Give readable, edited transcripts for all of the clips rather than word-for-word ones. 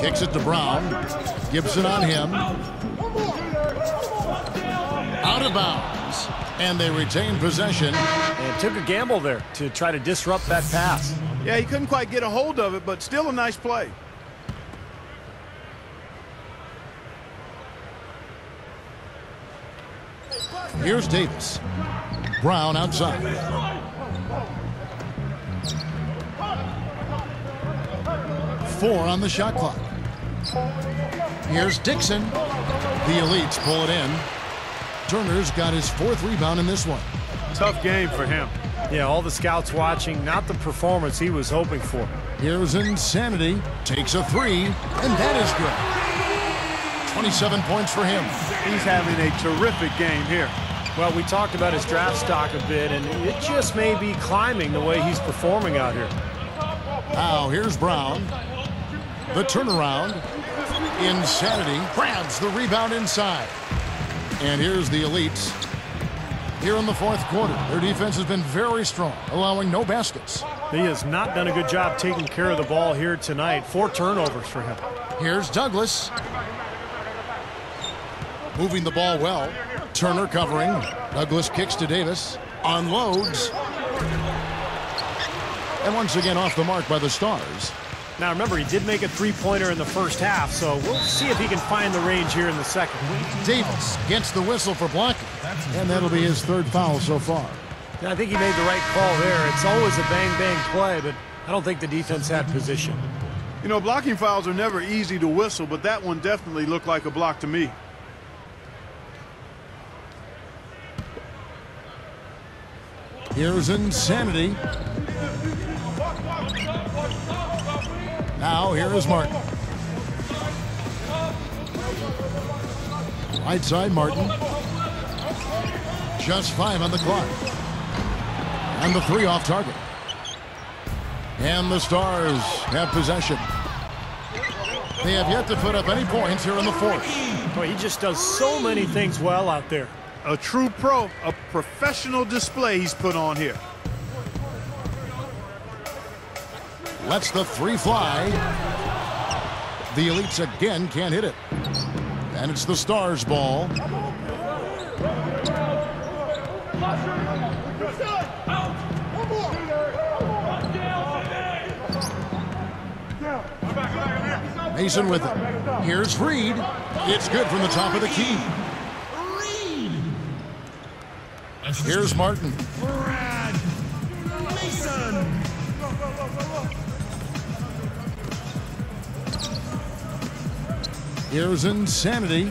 Kicks it to Brown. Gibson on him. Out of bounds. And they retain possession. And took a gamble there to try to disrupt that pass. Yeah, he couldn't quite get a hold of it, but still a nice play. Here's Davis. Brown outside. Four on the shot clock. Here's Dixon. The Elites pull it in. Turner's got his 4th rebound in this one. Tough game for him. Yeah, all the scouts watching, not the performance he was hoping for. Here's Insanity. Takes a 3, and that is good. 27 points for him. He's having a terrific game here. Well, we talked about his draft stock a bit, and it just may be climbing the way he's performing out here. Now, here's Brown. The turnaround. Insanity grabs the rebound inside. And here's the Elites. Here in the 4th quarter, their defense has been very strong, allowing no baskets. He has not done a good job taking care of the ball here tonight. 4 turnovers for him. Here's Douglas. Moving the ball well. Turner covering. Douglas kicks to Davis. Unloads. And once again off the mark by the Stars. Now remember, he did make a 3-pointer in the first half, so we'll see if he can find the range here in the second. Davis gets the whistle for blocking, and that'll be his 3rd foul so far. Yeah, I think he made the right call there. It's always a bang-bang play, but I don't think the defense had position. You know, blocking fouls are never easy to whistle, but that one definitely looked like a block to me. Here's Insanity. Now here is Martin. Right side, Martin. Just 5 on the clock. And the 3 off target. And the Stars have possession. They have yet to put up any points here in the 4th. Boy, he just does so many things well out there. A true pro, a professional display he's put on here. Lets the 3 fly. The Elites again can't hit it. And it's the Stars' ball. Mason with it. Here's Reed. It's good from the top of the key. Here's Martin. Mason. Here's Insanity.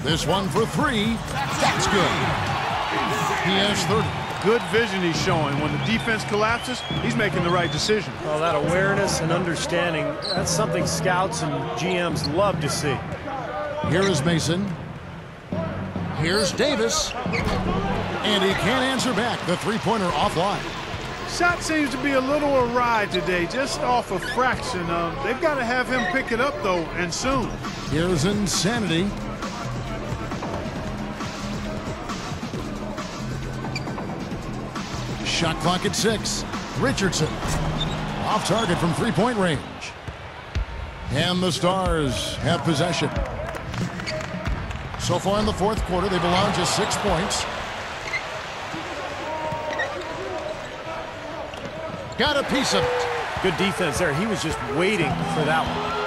This one for 3. That's good. He has 30. Good vision he's showing. When the defense collapses, he's making the right decision. Well, that awareness and understanding, that's something scouts and GMs love to see. Here is Mason. Here's Davis. And he can't answer back. The 3-pointer offline. Shot seems to be a little awry today, just off a fraction. They've got to have him pick it up, though, and soon. Here's Insanity. Shot clock at 6. Richardson. Off target from 3-point range. And the Stars have possession. So far in the 4th quarter, they've allowed just 6 points. Got a piece of it. Good defense there. He was just waiting for that one.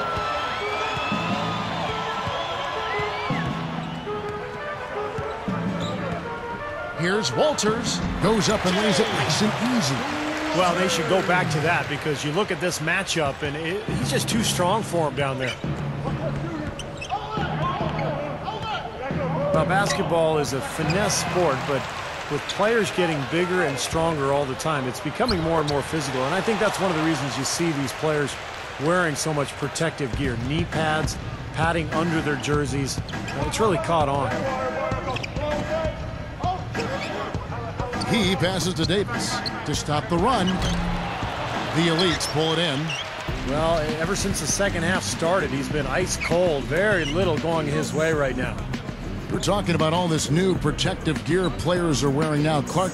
Here's Walters. Goes up and lays it nice and easy. Well, they should go back to that because you look at this matchup and he's just too strong for him down there. Now, basketball is a finesse sport, but with players getting bigger and stronger all the time, it's becoming more and more physical. And I think that's one of the reasons you see these players wearing so much protective gear. Knee pads, padding under their jerseys. It's really caught on. He passes to Davis to stop the run. The Elites pull it in. Well, ever since the second half started, he's been ice cold. Very little going his way right now. We're talking about all this new protective gear players are wearing now. Clark,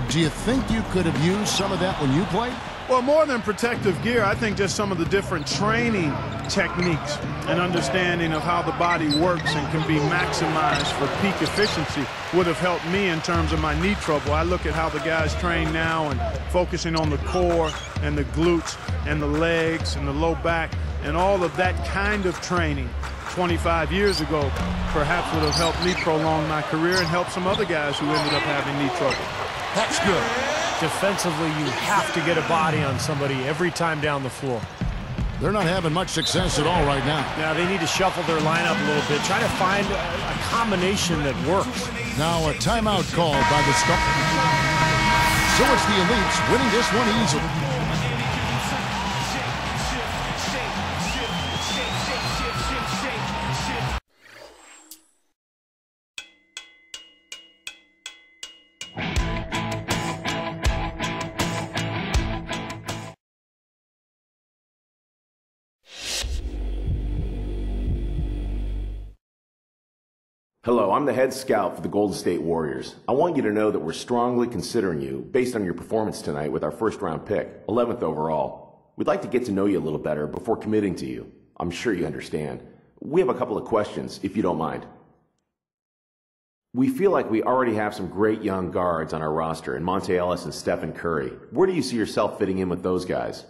do you think you could have used some of that when you played? Well, more than protective gear, I think just some of the different training techniques and understanding of how the body works and can be maximized for peak efficiency would have helped me in terms of my knee trouble. I look at how the guys train now and focusing on the core and the glutes and the legs and the low back, and all of that kind of training 25 years ago perhaps would have helped me prolong my career and help some other guys who ended up having knee trouble. That's good. Defensively, you have to get a body on somebody every time down the floor. They're not having much success at all right now. Now, they need to shuffle their lineup a little bit, try to find a combination that works. Now a timeout called by the Star. So it's the Elites winning this one easily. Hello, I'm the head scout for the Golden State Warriors. I want you to know that we're strongly considering you based on your performance tonight with our first-round pick, 11th overall. We'd like to get to know you a little better before committing to you. I'm sure you understand. We have a couple of questions, if you don't mind. We feel like we already have some great young guards on our roster in Monte Ellis and Stephen Curry. Where do you see yourself fitting in with those guys?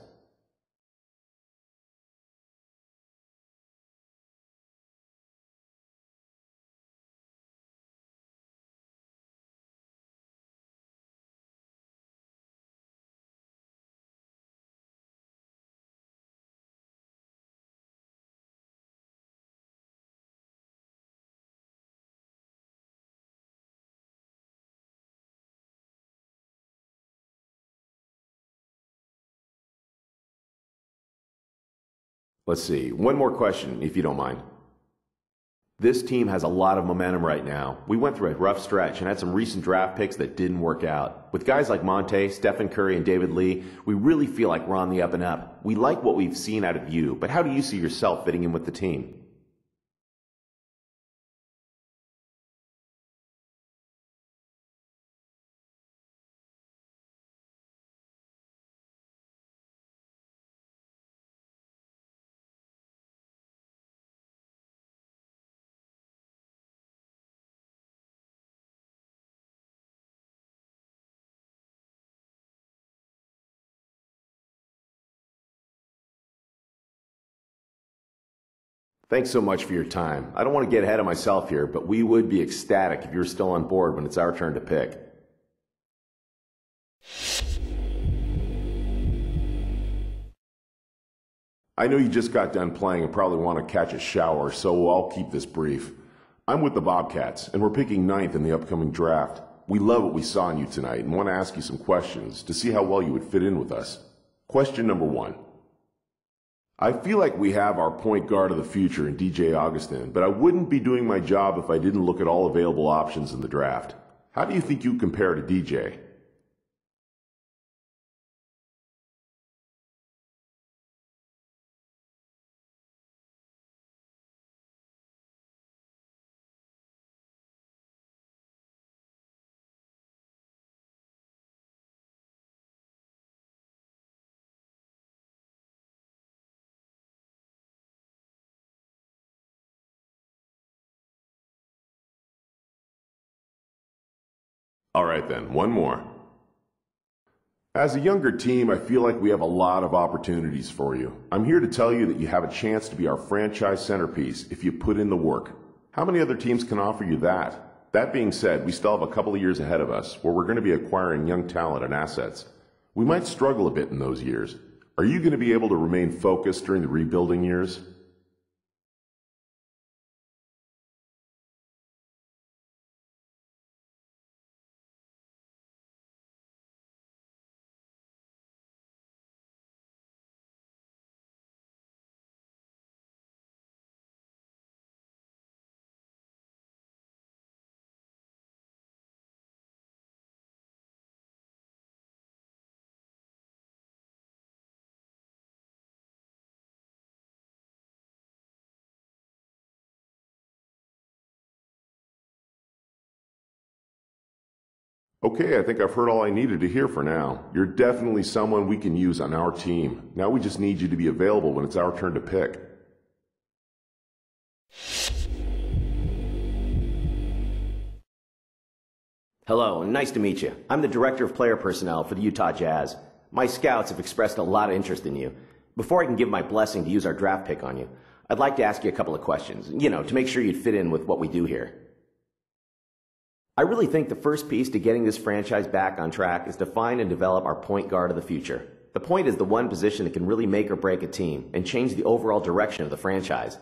Let's see, one more question, if you don't mind. This team has a lot of momentum right now. We went through a rough stretch and had some recent draft picks that didn't work out. With guys like Monte, Stephen Curry, and David Lee, we really feel like we're on the up and up. We like what we've seen out of you, but how do you see yourself fitting in with the team? Thanks so much for your time. I don't want to get ahead of myself here, but we would be ecstatic if you're still on board when it's our turn to pick. I know you just got done playing and probably want to catch a shower, so I'll keep this brief. I'm with the Bobcats, and we're picking 9th in the upcoming draft. We love what we saw in you tonight and want to ask you some questions to see how well you would fit in with us. Question number 1. I feel like we have our point guard of the future in DJ Augustin, but I wouldn't be doing my job if I didn't look at all available options in the draft. How do you think you compare to DJ? All right then, one more. As a younger team, I feel like we have a lot of opportunities for you. I'm here to tell you that you have a chance to be our franchise centerpiece if you put in the work. How many other teams can offer you that? That being said, we still have a couple of years ahead of us where we're going to be acquiring young talent and assets. We might struggle a bit in those years. Are you going to be able to remain focused during the rebuilding years? Okay, I think I've heard all I needed to hear for now. You're definitely someone we can use on our team. Now we just need you to be available when it's our turn to pick. Hello, and nice to meet you. I'm the Director of Player Personnel for the Utah Jazz. My scouts have expressed a lot of interest in you. Before I can give my blessing to use our draft pick on you, I'd like to ask you a couple of questions, to make sure you'd fit in with what we do here. I really think the first piece to getting this franchise back on track is to find and develop our point guard of the future. The point is the one position that can really make or break a team and change the overall direction of the franchise.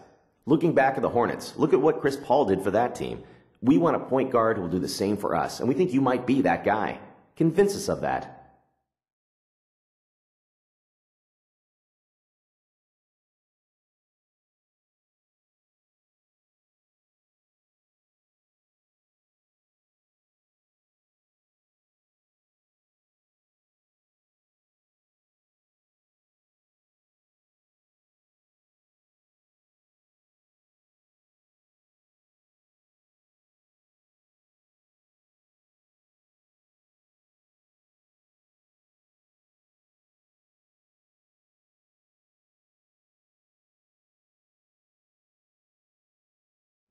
Looking back at the Hornets, look at what Chris Paul did for that team. We want a point guard who will do the same for us, and we think you might be that guy. Convince us of that.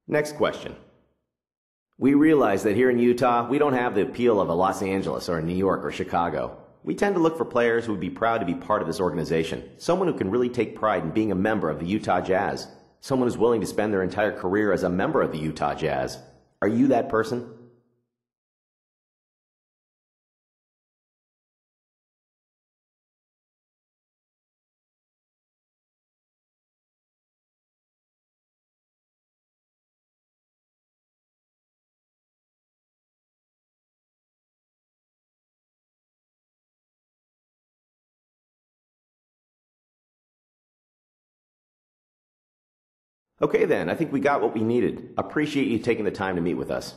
Next question. We realize that here in Utah, we don't have the appeal of a Los Angeles or a New York or Chicago. We tend to look for players who would be proud to be part of this organization, someone who can really take pride in being a member of the Utah Jazz, someone who's willing to spend their entire career as a member of the Utah Jazz. Are you that person? Okay then, I think we got what we needed. Appreciate you taking the time to meet with us.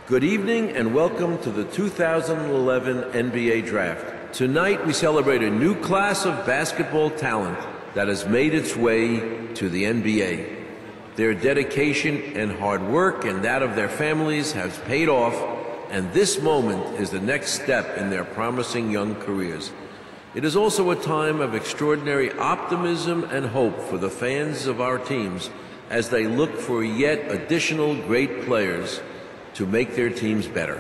Good evening and welcome to the 2011 NBA Draft. Tonight we celebrate a new class of basketball talent that has made its way to the NBA. Their dedication and hard work and that of their families has paid off, and this moment is the next step in their promising young careers. It is also a time of extraordinary optimism and hope for the fans of our teams as they look for yet additional great players to make their teams better.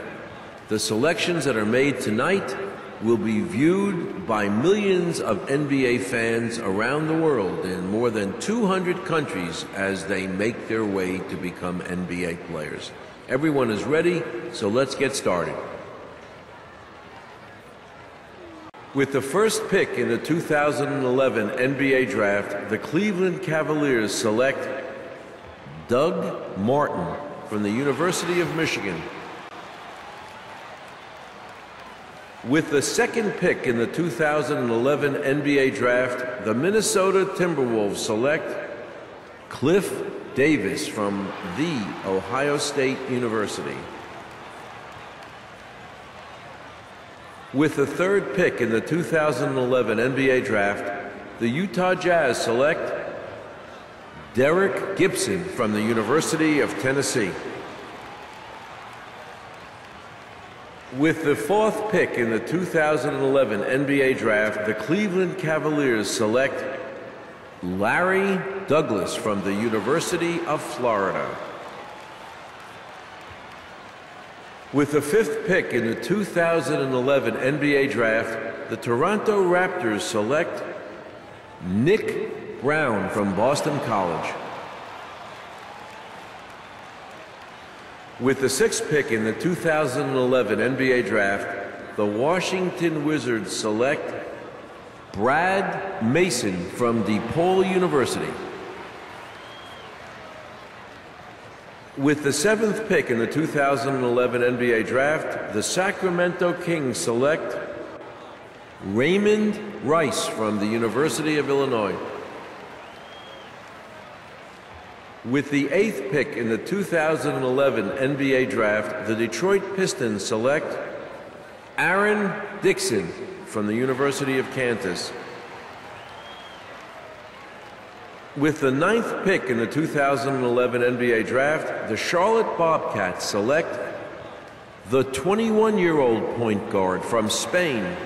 The selections that are made tonight will be viewed by millions of NBA fans around the world in more than 200 countries as they make their way to become NBA players. Everyone is ready, so let's get started. With the first pick in the 2011 NBA Draft, the Cleveland Cavaliers select Doug Martin from the University of Michigan. With the second pick in the 2011 NBA Draft, the Minnesota Timberwolves select Cliff Davis from The Ohio State University. With the third pick in the 2011 NBA Draft, the Utah Jazz select Derek Gibson from the University of Tennessee. With the fourth pick in the 2011 NBA Draft, the Cleveland Cavaliers select Larry Douglas from the University of Florida. With the fifth pick in the 2011 NBA Draft, the Toronto Raptors select Nick Brown from Boston College. With the 6th pick in the 2011 NBA Draft, the Washington Wizards select Brad Mason from DePaul University. With the 7th pick in the 2011 NBA Draft, the Sacramento Kings select Raymond Rice from the University of Illinois. With the 8th pick in the 2011 NBA Draft, the Detroit Pistons select Aaron Dixon from the University of Kansas. With the 9th pick in the 2011 NBA Draft, the Charlotte Bobcats select the 21-year-old point guard from Spain,